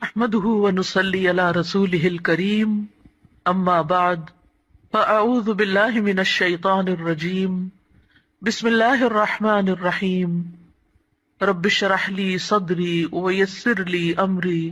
احمده ونصلي على رسوله الكريم اما بعد فاعوذ بالله من الشيطان الرجيم بسم الله الرحمن الرحيم رب اشرح لي صدري ويسر لي امري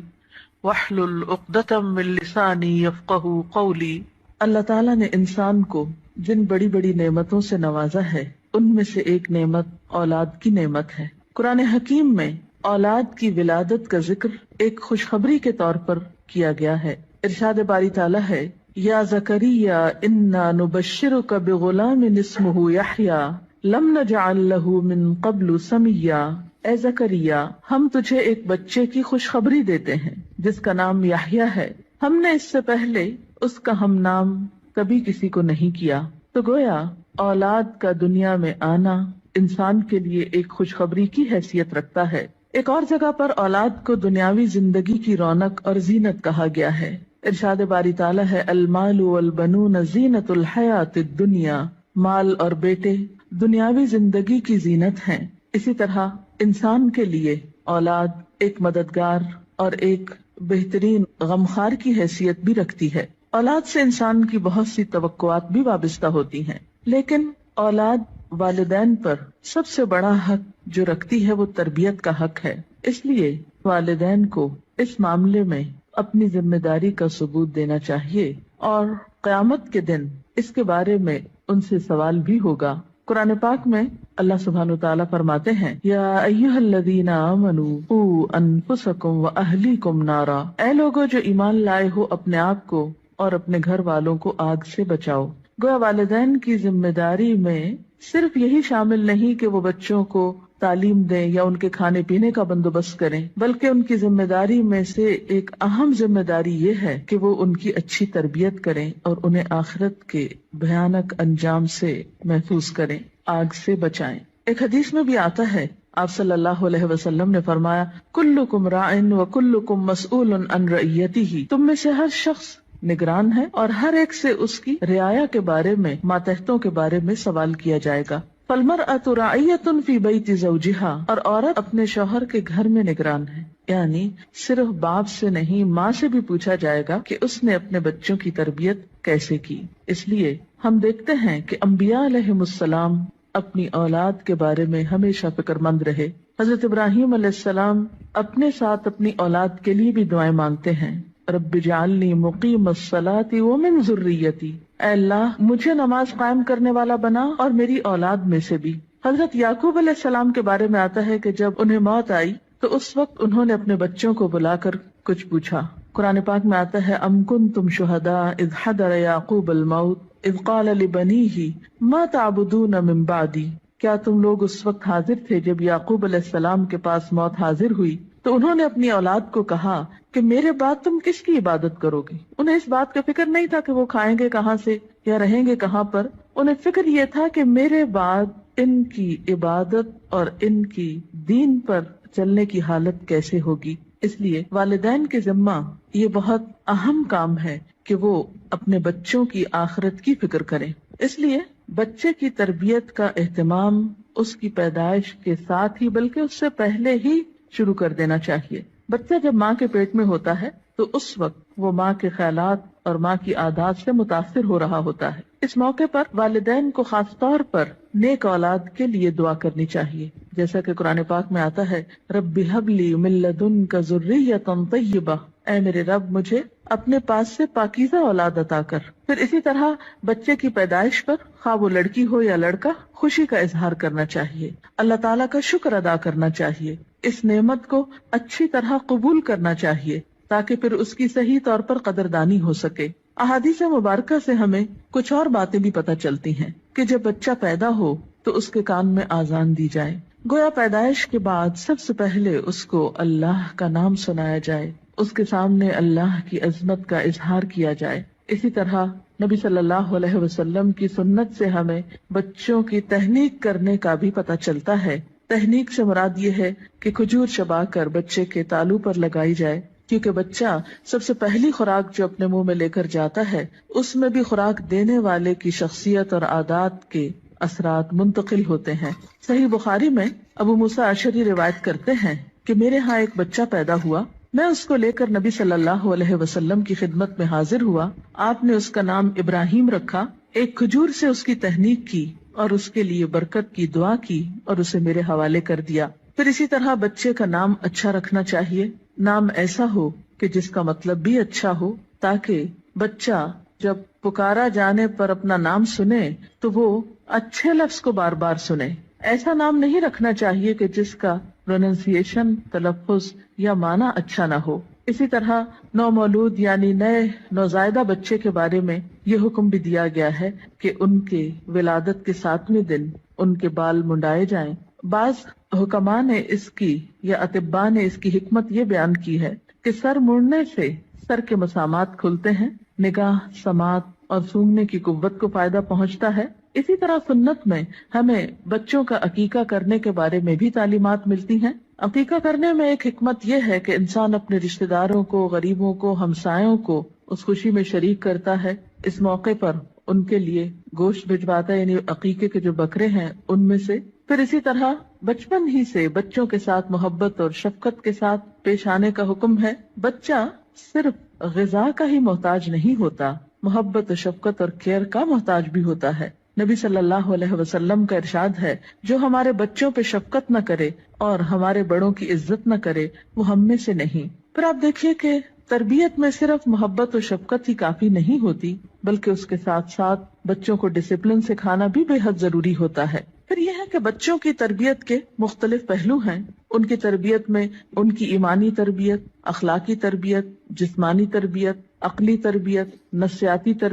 واحلل عقدة من لساني يفقهوا قولي۔ اللہ تعالیٰ نے انسان کو جن بڑی بڑی نعمتوں سے نوازا ہے ان میں سے ایک نعمت اولاد کی نعمت ہے۔ قرآن حکیم میں اولاد کی ولادت کا ذکر ایک خوشخبری کے طور پر کیا گیا ہے۔ ارشاد باری تعالیٰ ہے، یا زکریا انا نبشرک بغلام اسمہ یحییٰ لم نجعل لہ من قبل سمیا۔ اے زکریا، ہم تجھے ایک بچے کی خوشخبری دیتے ہیں جس کا نام یحییٰ ہے، ہم نے اس سے پہلے اس کا ہم نام کبھی کسی کو نہیں کیا۔ تو گویا اولاد کا دنیا میں آنا انسان کے لیے ایک خوشخبری کی حیثیت رکھتا ہے۔ ایک اور جگہ پر اولاد کو دنیاوی زندگی کی رونق اور زینت کہا گیا ہے۔ ارشاد باری تعالیٰ ہے، المال والبنون زینت الحیات الدنیا۔ مال اور بیٹے دنیاوی زندگی کی زینت ہیں۔ اسی طرح انسان کے لیے اولاد ایک مددگار اور ایک بہترین غمخوار کی حیثیت بھی رکھتی ہے۔ اولاد سے انسان کی بہت سی توقعات بھی وابستہ ہوتی ہیں، لیکن اولاد والدین پر سب سے بڑا حق جو رکھتی ہے وہ تربیت کا حق ہے۔ اس لیے والدین کو اس معاملے میں اپنی ذمہ داری کا ثبوت دینا چاہیے، اور قیامت کے دن اس کے بارے میں ان سے سوال بھی ہوگا۔ قرآن پاک میں اللہ سبحانہ وتعالیٰ فرماتے ہیں، یا ایھا الذین آمنوا قوا انفسکم واہلیکم نارا۔ اے لوگو جو ایمان لائے ہو، اپنے آپ کو اور اپنے گھر والوں کو آگ سے بچاؤ۔ گویا والدین کی ذمہ داری میں صرف یہی شامل نہیں کہ وہ بچوں کو تعلیم دیں یا ان کے کھانے پینے کا بندوبست کریں، بلکہ ان کی ذمہ داری میں سے ایک اہم ذمہ داری یہ ہے کہ وہ ان کی اچھی تربیت کریں اور انہیں آخرت کے بھیانک انجام سے محفوظ کریں، آگ سے بچائیں۔ ایک حدیث میں بھی آتا ہے، آپ صلی اللہ علیہ وسلم نے فرمایا، کلکم راع وکلکم مسئول عن رعیتہ۔ تم میں سے ہر شخص نگران ہے اور ہر ایک سے اس کی رعایا کے بارے میں، ماتحتوں کے بارے میں سوال کیا جائے گا۔ فالمرأة راعیۃ فی بیت زوجہا، اور عورت اپنے شوہر کے گھر میں نگران ہے، یعنی صرف باپ سے نہیں، ماں سے بھی پوچھا جائے گا کہ اس نے اپنے بچوں کی تربیت کیسے کی۔ اس لیے ہم دیکھتے ہیں کہ انبیاء علیہم السلام اپنی اولاد کے بارے میں ہمیشہ فکر مند رہے۔ حضرت ابراہیم علیہ السلام اپنے ساتھ اپنی اولاد کے لیے بھی دعائیں مانگتے ہیں، رب اجعلنی مقیم الصلاۃ ومن ذریتی۔ اے اللہ، مجھے نماز قائم کرنے والا بنا اور میری اولاد میں سے بھی۔ حضرت یعقوب علیہ السلام کے بارے میں آتا ہے کہ جب انہیں موت آئی تو اس وقت انہوں نے اپنے بچوں کو بلا کر کچھ پوچھا۔ قرآن پاک میں آتا ہے، ام کنتم شہداء اذ حضر یعقوب الموت اذ قال لبنیہ ما تعبدون من بعدی۔ کیا تم لوگ اس وقت حاضر تھے جب یعقوب علیہ السلام کے پاس موت حاضر ہوئی تو انہوں نے اپنی اولاد کو کہا کہ میرے بعد تم کس کی عبادت کرو گے؟ انہیں اس بات کا فکر نہیں تھا کہ وہ کھائیں گے کہاں سے یا رہیں گے کہاں پر، انہیں فکر یہ تھا کہ میرے بعد ان کی عبادت اور ان کی دین پر چلنے کی حالت کیسے ہوگی۔ اس لیے والدین کے ذمہ یہ بہت اہم کام ہے کہ وہ اپنے بچوں کی آخرت کی فکر کریں۔ اس لیے بچے کی تربیت کا اہتمام اس کی پیدائش کے ساتھ ہی بلکہ اس سے پہلے ہی شروع کر دینا چاہیے۔ بچہ جب ماں کے پیٹ میں ہوتا ہے تو اس وقت وہ ماں کے خیالات اور ماں کی عادات سے متاثر ہو رہا ہوتا ہے۔ اس موقع پر والدین کو خاص طور پر نیک اولاد کے لیے دعا کرنی چاہیے، جیسا کہ قرآن پاک میں آتا ہے، رب ھب لی من لدنک ذریۃ طیبہ۔ اے میرے رب، مجھے اپنے پاس سے پاکیزہ اولاد عطا کر۔ پھر اسی طرح بچے کی پیدائش پر، خواہ وہ لڑکی ہو یا لڑکا، خوشی کا اظہار کرنا چاہیے، اللہ تعالیٰ کا شکر ادا کرنا چاہیے، اس نعمت کو اچھی طرح قبول کرنا چاہیے تاکہ پھر اس کی صحیح طور پر قدردانی ہو سکے۔ احادیث مبارکہ سے ہمیں کچھ اور باتیں بھی پتہ چلتی ہیں کہ جب بچہ پیدا ہو تو اس کے کان میں آذان دی جائے، گویا پیدائش کے بعد سب سے پہلے اس کو اللہ کا نام سنایا جائے، اس کے سامنے اللہ کی عظمت کا اظہار کیا جائے۔ اسی طرح نبی صلی اللہ علیہ وسلم کی سنت سے ہمیں بچوں کی تہنیک کرنے کا بھی پتہ چلتا ہے۔ تہنیک سے مراد یہ ہے کہ کھجور چبا کر بچے کے تالو پر لگائی جائے، کیونکہ بچہ سب سے پہلی خوراک جو اپنے منہ میں لے کر جاتا ہے اس میں بھی خوراک دینے والے کی شخصیت اور عادات کے اثرات منتقل ہوتے ہیں۔ صحیح بخاری میں ابو موسیٰ اشعری روایت کرتے ہیں کہ میرے ہاں ایک بچہ پیدا ہوا، میں اس کو لے کر نبی صلی اللہ علیہ وسلم کی خدمت میں حاضر ہوا. آپ نے اس کا نام ابراہیم رکھا. ایک کھجور سے اس کی تہنیک کی اور اس کے لیے برکت کی دعا کی اور اسے میرے حوالے کر دیا. پھر اسی طرح بچے کا نام اچھا رکھنا چاہیے. نام ایسا ہو کہ جس کا مطلب بھی اچھا ہو، تاکہ بچہ جب پکارا جانے پر اپنا نام سنے تو وہ اچھے لفظ کو بار بار سنے. ایسا نام نہیں رکھنا چاہیے کہ جس کا پروننسیشن، تلفظ یا معنی اچھا نہ ہو. اسی طرح نومولود یعنی نئے نوزائیدہ بچے کے بارے میں یہ حکم بھی دیا گیا ہے کہ ان کے ولادت کے 7ویں دن ان کے بال منڈائے جائیں. بعض حکماء نے اس کی یا اطباء نے اس کی حکمت یہ بیان کی ہے کہ سر مڑنے سے سر کے مسامات کھلتے ہیں، نگاہ، سماعت اور سونگنے کی قوت کو فائدہ پہنچتا ہے. اسی طرح سنت میں ہمیں بچوں کا عقیقہ کرنے کے بارے میں بھی تعلیمات ملتی ہیں. عقیقہ کرنے میں ایک حکمت یہ ہے کہ انسان اپنے رشتہ داروں کو، غریبوں کو، ہمسایوں کو اس خوشی میں شریک کرتا ہے. اس موقع پر ان کے لیے گوشت بھجواتا ہے، یعنی عقیقے کے جو بکرے ہیں ان میں سے. پھر اسی طرح بچپن ہی سے بچوں کے ساتھ محبت اور شفقت کے ساتھ پیش آنے کا حکم ہے. بچہ صرف غذا کا ہی محتاج نہیں ہوتا، محبت و شفقت اور کیئر کا محتاج بھی ہوتا ہے. نبی صلی اللہ علیہ وسلم کا ارشاد ہے، جو ہمارے بچوں پہ شفقت نہ کرے اور ہمارے بڑوں کی عزت نہ کرے وہ ہم میں سے نہیں. پھر آپ دیکھیے کہ تربیت میں صرف محبت و شفقت ہی کافی نہیں ہوتی، بلکہ اس کے ساتھ ساتھ بچوں کو ڈسپلن سکھانا بھی بے حد ضروری ہوتا ہے. پھر یہ ہے کہ بچوں کی تربیت کے مختلف پہلو ہیں. ان کی تربیت میں ان کی ایمانی تربیت، اخلاقی تربیت، جسمانی تربیت، عقلی تربیت، نفسیاتی تربیت،